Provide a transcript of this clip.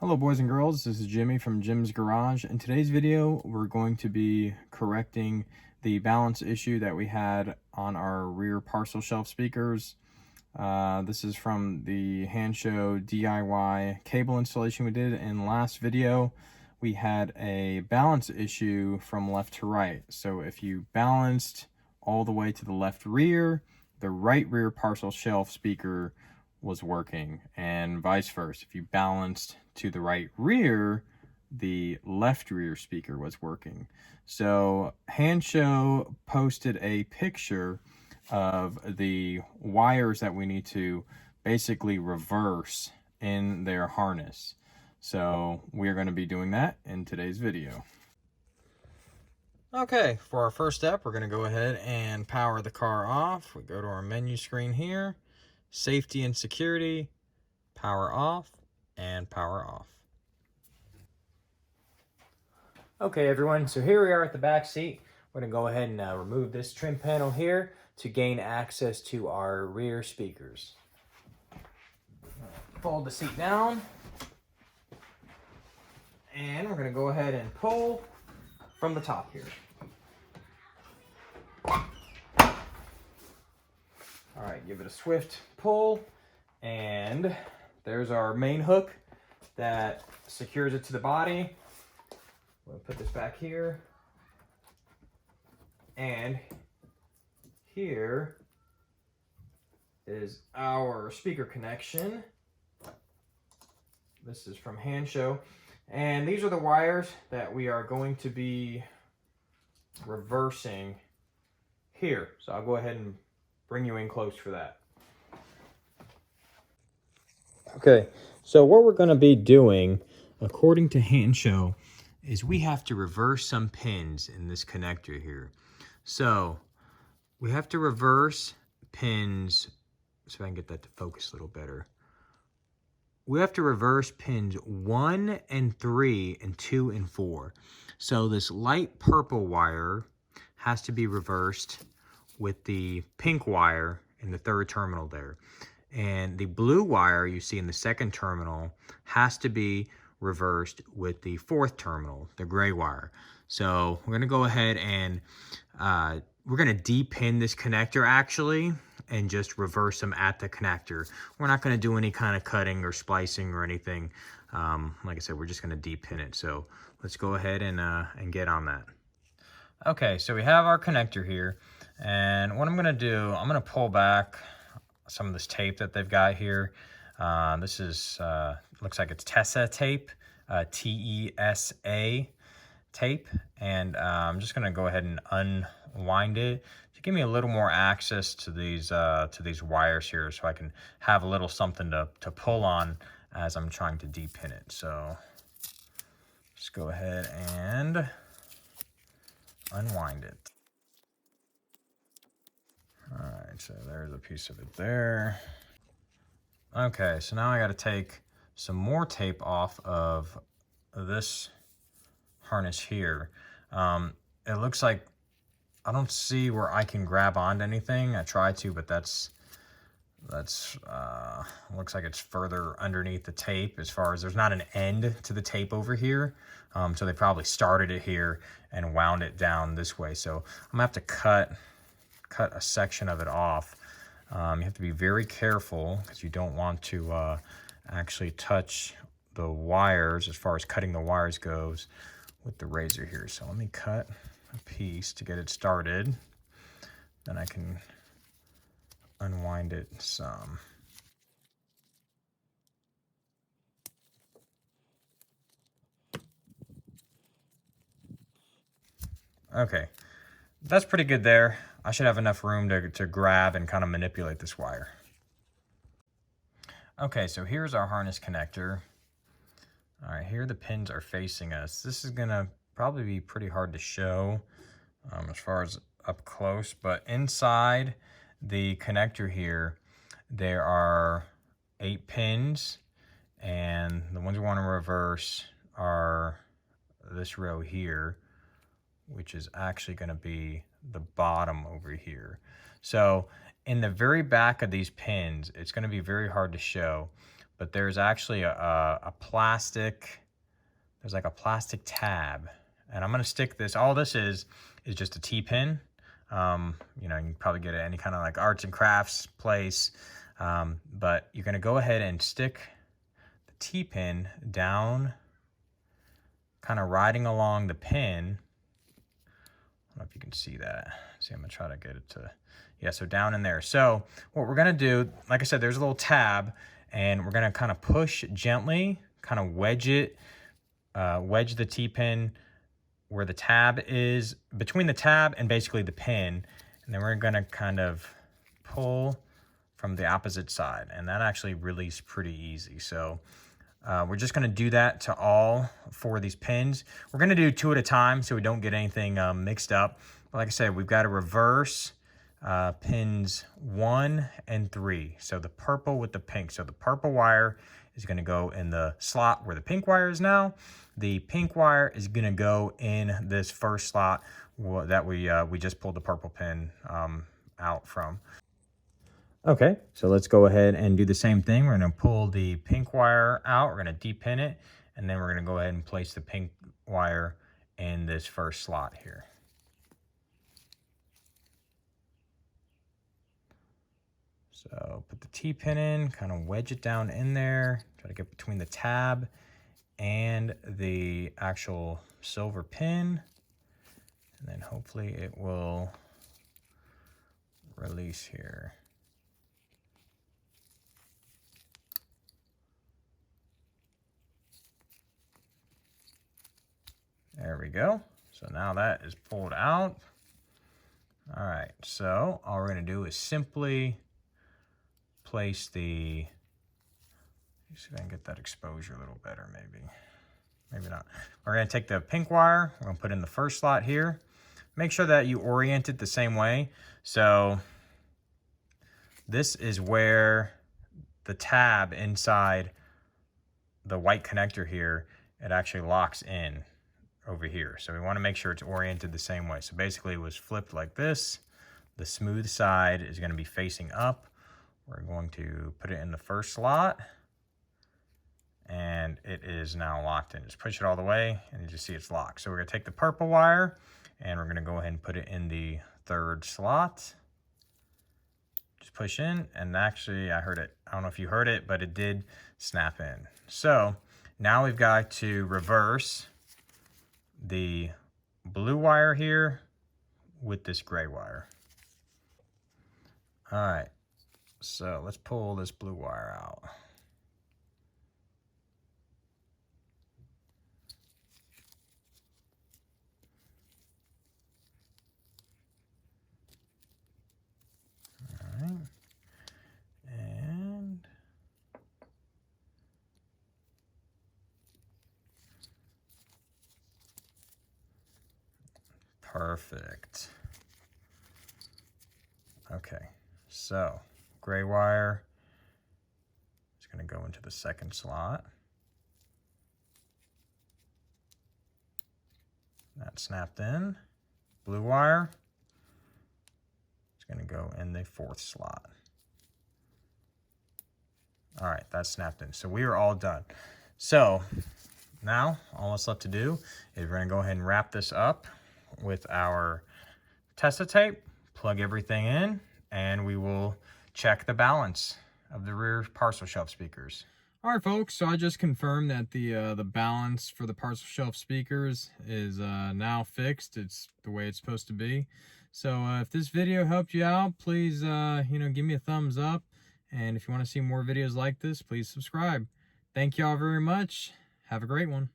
Hello boys and girls, this is Jimmy from Jim's Garage. In today's video, we're going to be correcting the balance issue that we had on our rear parcel shelf speakers. This is from the Hansshow DIY cable installation we did in the last video. We had a balance issue from left to right. So if you balanced all the way to the left rear, the right rear parcel shelf speaker was working, and vice versa. If you balanced to the right rear, the left rear speaker was working. So Hansshow posted a picture of the wires that we need to basically reverse in their harness. So we're going to be doing that in today's video. Okay, for our first step, we're going to go ahead and power the car off. We go to our menu screen here, safety and security, power off, and power off. Okay everyone, so here we are at the back seat. We're going to go ahead and remove this trim panel here to gain access to our rear speakers. Fold the seat down, and we're going to go ahead and pull from the top here. All right, give it a swift pull, and there's our main hook that secures it to the body. We'll put this back here, and here is our speaker connection. This is from Hansshow, and these are the wires that we are going to be reversing here. So I'll go ahead and bring you in close for that. Okay, so what we're going to be doing, according to Hansshow, is we have to reverse some pins in this connector here. So we have to reverse pins, so I can get that to focus a little better. We have to reverse pins 1 and 3 and 2 and 4. So this light purple wire has to be reversed with the pink wire in the third terminal there. And the blue wire you see in the second terminal has to be reversed with the fourth terminal, the gray wire. So we're going to go ahead and we're going to de-pin this connector actually and just reverse them at the connector. We're not going to do any kind of cutting or splicing or anything. Like I said, we're just going to de-pin it. So let's go ahead and get on that. Okay, so we have our connector here, and what I'm going to do, I'm going to pull back some of this tape that they've got here. This is looks like it's Tesa tape, T-E-S-A tape, and I'm just going to go ahead and unwind it to give me a little more access to these wires here, so I can have a little something to pull on as I'm trying to de-pin it. So just go ahead and unwind it. All right, so there's a piece of it there. Okay, so now I got to take some more tape off of this harness here. It looks like I don't see where I can grab onto anything. I tried to, but that's looks like it's further underneath the tape, as far as there's not an end to the tape over here. So they probably started it here and wound it down this way. So I'm gonna have to cut a section of it off. You have to be very careful because you don't want to actually touch the wires as far as cutting the wires goes with the razor here. So let me cut a piece to get it started. Then I can unwind it some. Okay, that's pretty good there. I should have enough room to grab and kind of manipulate this wire. Okay, so here's our harness connector. All right, here the pins are facing us. This is gonna probably be pretty hard to show as far as up close, but inside the connector here, there are 8 pins, and the ones we want to reverse are this row here, which is actually going to be the bottom over here. So in the very back of these pins, it's going to be very hard to show, but there's actually a plastic, there's like a plastic tab. And I'm gonna stick this, all this is just a T-pin. You know, you can probably get it at any kind of like arts and crafts place. But you're gonna go ahead and stick the T-pin down, kind of riding along the pin. I don't know if you can see that. See, I'm gonna try to get it to, yeah, so down in there. So what we're gonna do, like I said, there's a little tab, and we're gonna kind of push gently, kind of wedge it, wedge the T-pin where the tab is, between the tab and basically the pin. And then we're gonna kind of pull from the opposite side, and that actually released pretty easy. So we're just gonna do that to all 4 of these pins. We're gonna do 2 at a time so we don't get anything mixed up. But like I said, we've got to reverse pins 1 and 3. So the purple with the pink. So the purple wire is gonna go in the slot where the pink wire is now. The pink wire is gonna go in this first slot that we just pulled the purple pin out from. Okay, so let's go ahead and do the same thing. We're gonna pull the pink wire out, we're gonna depin it, and then we're gonna go ahead and place the pink wire in this first slot here. So put the T-pin in, kind of wedge it down in there, try to get between the tab and the actual silver pin, and then hopefully it will release here. There we go. So now that is pulled out. All right, so all we're gonna do is simply place the, see if I can get that exposure a little better, maybe not. We're gonna take the pink wire, we're gonna put in the first slot here. Make sure that you orient it the same way. So this is where the tab inside the white connector here, it actually locks in over here. So we want to make sure it's oriented the same way. So basically it was flipped like this. The smooth side is going to be facing up. We're going to put it in the first slot, and it is now locked in. Just push it all the way and you just see it's locked. So we're going to take the purple wire and we're going to go ahead and put it in the third slot. Just push in, and actually I heard it. I don't know if you heard it, but it did snap in. So now we've got to reverse the blue wire here with this gray wire. All right, so let's pull this blue wire out. All right, and perfect. Okay, so gray wire is going to go into the second slot. That snapped in. Blue wire is going to go in the fourth slot. All right, that's snapped in. So we are all done. So now all that's left to do is we're going to go ahead and wrap this up with our Testa tape, plug everything in, and we will check the balance of the rear parcel shelf speakers. All right, folks, so I just confirmed that the balance for the parcel shelf speakers is now fixed. It's the way it's supposed to be. So if this video helped you out, please give me a thumbs up. And if you want to see more videos like this, please subscribe. Thank y'all very much. Have a great one.